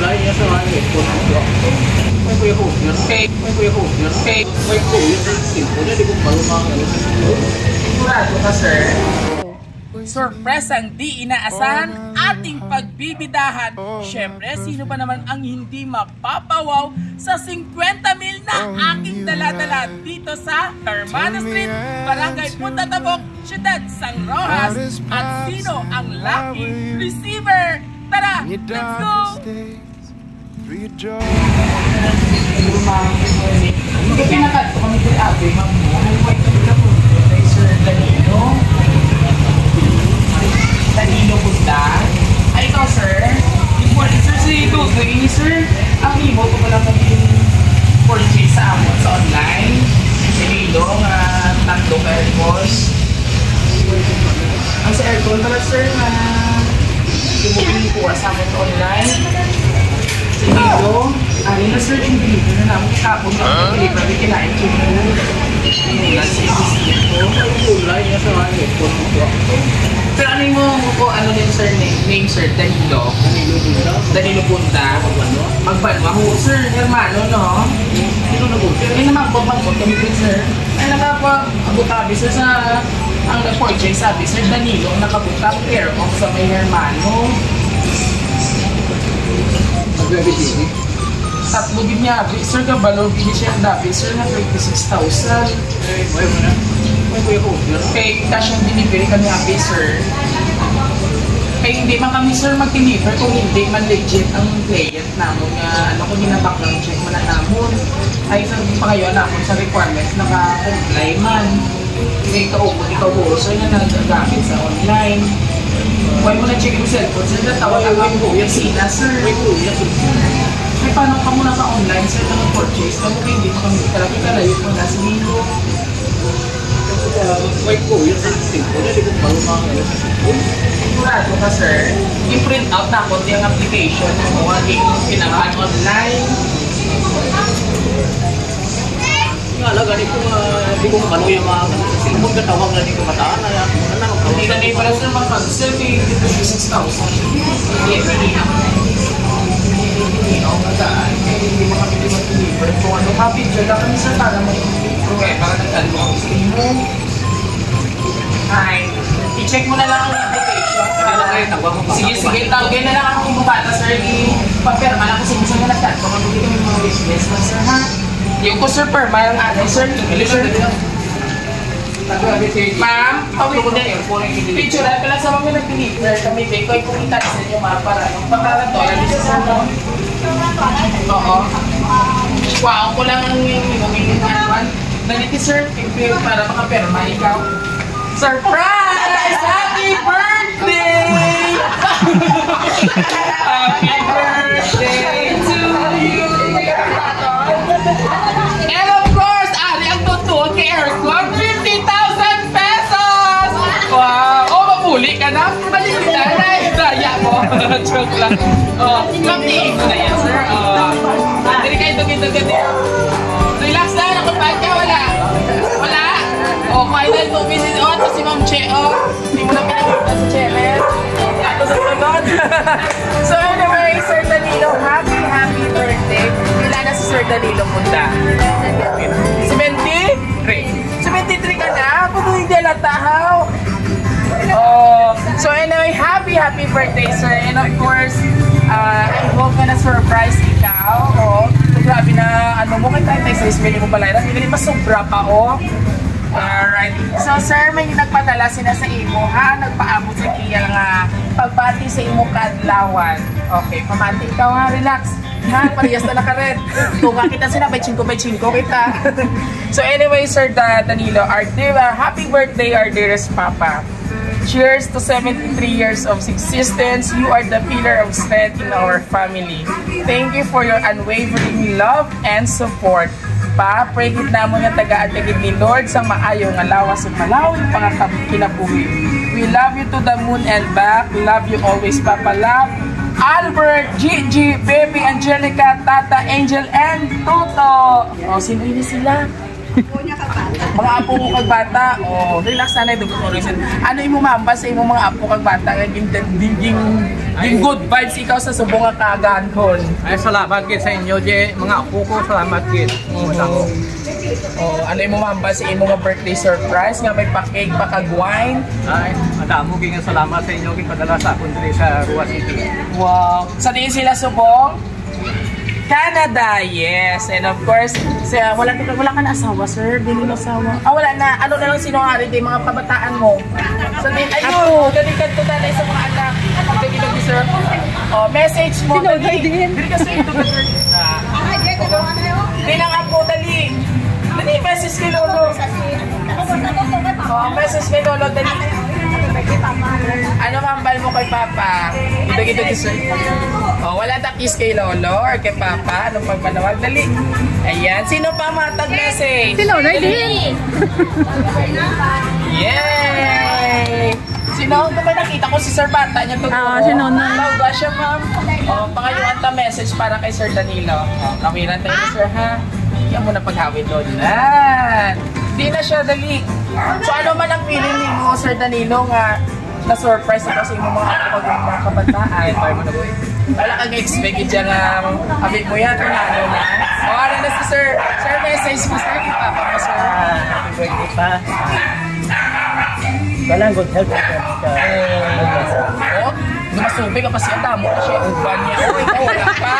kulay niya sa mga ipon ko. May kuya ko, yung fake. May kuya ko, yung fake. May kuya sa simple na di ko malumang. Sigurado ka, sir? Surpresang di inaasahan ating pagbibidahan. Syempre, sino ba naman ang hindi mapapawaw sa 50,000 na aking dala-dala dito sa Hermana Street, Barangay Punta Tabok, Ciudad San Rojas. At sino ang lucky receiver? Tara, let's go! Hindi kinakad ko kami kay Ate, ma'am mo. Ay, white na po. Kay Sir Danilo Punta. Ay, ikaw, sir. Important, sir, si Dugo ini, sir. Ang imo ko pala maging purchase sa amon sa online. Danilo, tatlo ka airpods. Ang sa aircon pala, sir, yung ko sa amon sa online. Si Danilo, ano na, sir, yung deliver na namin kapon na deliver na kinain ko. Kulay niya sa mga ipon ko. Pero ano mo ko ano din sir name sir Danilo Punta Magbanwa ho sir hermano no sino na po ay namagbabangot kami din sir ay nakapag-abutabi sir sa ang na-purchase sabi sir Danilo nakabutab pair of sa may hermano Mag-abisini tatlo binyabi sir kabalo siya dabi sir na 26,000 ay may mo na may kuya ko kay cash yung delivery kami happy sir kaya hindi man kami sir mag-deliver kung hindi man legit ang client namin nga ano kung ginabaklang check man na namin ay sa pa kayo namin sa requirements naka-comply man kaya ikaw po sir na nagagamit sa online huwag mo na check yung cellphone sir natawag ang kuya sila sir may kuya ay paano ka muna sa online sir na mag-purchase kaya hindi mo kami talaga kalayo mo na sa linggo may kuya sa simple na di ko malumang. Sigurado ka, sir? I-print out na ako yung application mo pinakahan online. Nga lang, gani ko di ko makano yung mga cellphone katawag na di ko mataan na Hindi na nila pala, sir, mag-cancel kay 26,000. Hindi ako magaan. Hindi mo kami mag-deliver. Kung ano, kapit dyan kami, sir, para mag-deliver. Kaya para nagkano ako sa inyo. Ay, i-check mo na lang ang application. Sige, tawagin na lang ang ibubata, sir. I-papirma lang kasi minsan na nagkat ko. Magbigay kami mga business na, sir, ha? Yung ko, sir, perma yung ano, sir. Ma'am, pawin ko din. Picture, ka lang sa mga nag-deliver. Kami, Bekoy, pumunta sa inyo, ma'am, para $1,000 dito sa ano. Oo. Wow, ko lang ang yung ano. Ganito, sir, para makaperma ikaw. Surprise! Happy birthday! Happy birthday to you! And of course, ari ang totoo kay Aircon, 50,000 pesos! Wow! Oh, mapuli ka na? Balik na na, daya mo. Joke lang. Oh, kamtiin ko na yan, sir. Hindi kayo tugin-tugin. Relax na, nakapag ka, wala. Wala. Oh, final to visit. Oh, ito si Ma'am Che. Oh, hindi mo na pinagpunta sa Chemet. Ito sa sunod. So anyway, Sir Danilo, happy birthday. Kailan na si Sir Danilo punta? 73 ka na? Puto hindi alatahaw. Oh, so anyway, happy birthday, sir. And of course, I hope na surprise ikaw. Oh, grabe na, ano mo, kay tayo sa ismili mo pala. Hindi mas sobra pa, oh. Alright. So, sir, may nagpadala sila sa imo, ha? Nagpaabot sa kiyang pagbati sa imo kadlawan. Okay, pamati ikaw, ha? Relax. Ha? Parehas na ka rin. Tunga kita sila, by 5 kita. So, anyway, Sir Danilo, happy birthday, our dearest Papa. Cheers to 73 years of existence. You are the pillar of strength in our family. Thank you for your unwavering love and support. Pa, pray gid namon nga taga-atigid ni Lord sa maayo nga lawas ug malawig pangakinabuhi. We love you to the moon and back. Love you always, Papa Love. Albert, Gigi, Baby Angelica, Tata Angel, and Toto. O, sino yun sila? Punya ka pala. mga apo mo kag bata, relax na dugo ko reason. Ano imo mamba sa imo mga apo kag bata kag ging good vibes ikaw sa subong nga kaaganhon. Ay, salamat gid sa inyo, je. Mga apo ko, salamat gid. Ano imo mamba sa imo nga birthday surprise nga may pa-cake pa kag wine. Ay, madamo gid nga salamat sa inyo gid padala sa akon diri sa Rua City. Wow. Sa diin sila subong? Canada, yes. And of course, wala ka na asawa, sir? Dili na asawa. Wala na. Ano na lang sinuhari din mga kabataan mo? So, ayun, galingan ko na sa mga anak. Galingan sir. Message mo. Dili kasi ito ka, sir. Dili nga po, dali. Dali, message kay Lolo. Message kay Lolo, dali. Ano mambal mo kay Papa? Ito, sir. Wala na kiss kay Lolo or kay Papa? Anong pagmanawag? Dali. Ayan. Sino pa matag message? Si Lolo din. Yay! Sino? Kung may nakita ko si Sir Bata niya ito. Si Nona. Tawag siya, ma'am. Pangayuan ta message para kay Sir Danilo. Kawiran tayo, sir, ha? Yan mo na paghawid doon. Di na siya, dali. So ano man ang feeling ni mo, Sir Danilo, nga na-surprise ako sa imong mga kapag mga kabataan. Tayo mo na, boy. Wala kang expect dyan nga abit mo yan, kung ano na. Ano na si Sir. Sir, message mo, Sir. Ipapa mo, Sir. Happy birthday pa. Walang good health. Lumasubi ka pa siya, damo na siya, uban niya. Ikaw, wala pa.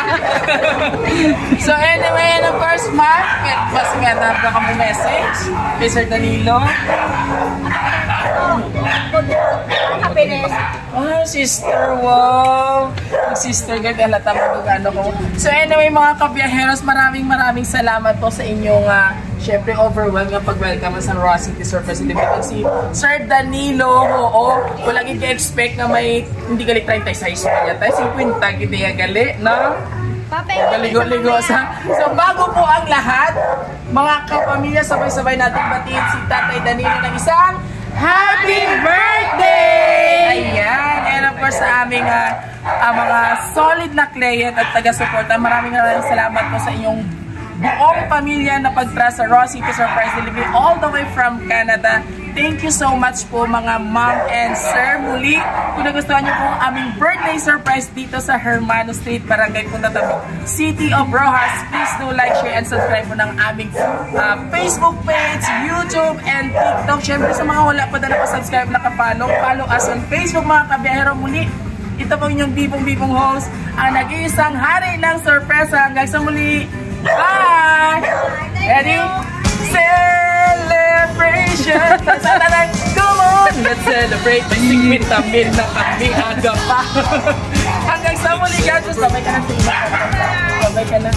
So anyway, and of course, Mark, mas nga na ka mo message kay Sir Danilo. Sister, wow! Sister, ganda lata mo ano ko. So anyway, mga kabiyaheros, maraming salamat po sa inyong syempre overwhelmed nga pag-welcome sa Rua City Surprise Delivery. Si Sir Danilo, wala gid ka-expect na may hindi gali 36 pa yata, 50 gid ya gali, no? Galigo-ligo sa. So bago po ang lahat, mga kapamilya, sabay-sabay natin batiin si Tatay Danilo ng isang Happy Birthday! Ayan, and of course sa aming mga solid na client at taga-suporta, maraming salamat po sa inyong buong pamilya na pag-trust sa Rua City Surprise Delivery all the way from Canada. Thank you so much po mga ma'am and sir. Muli, kung nagustuhan niyo po ang aming birthday surprise dito sa Hermano Street, Barangay Punta Tabuk, City of Rojas, please do like, share, and subscribe po ng aming Facebook page, YouTube, and TikTok. Siyempre sa mga wala pa na nakasubscribe, nakapollow, follow us on Facebook mga kabiyahero. Muli, ito po inyong bibong host, ang nag-iisang hari ng sorpresa. Hanggang sa muli, bye! Ready? Celebration! Come on! Let's celebrate! May singmit tamit na kami aga pa! Hanggang sa muli, God! Babay ka na sa iba. Babay ka na.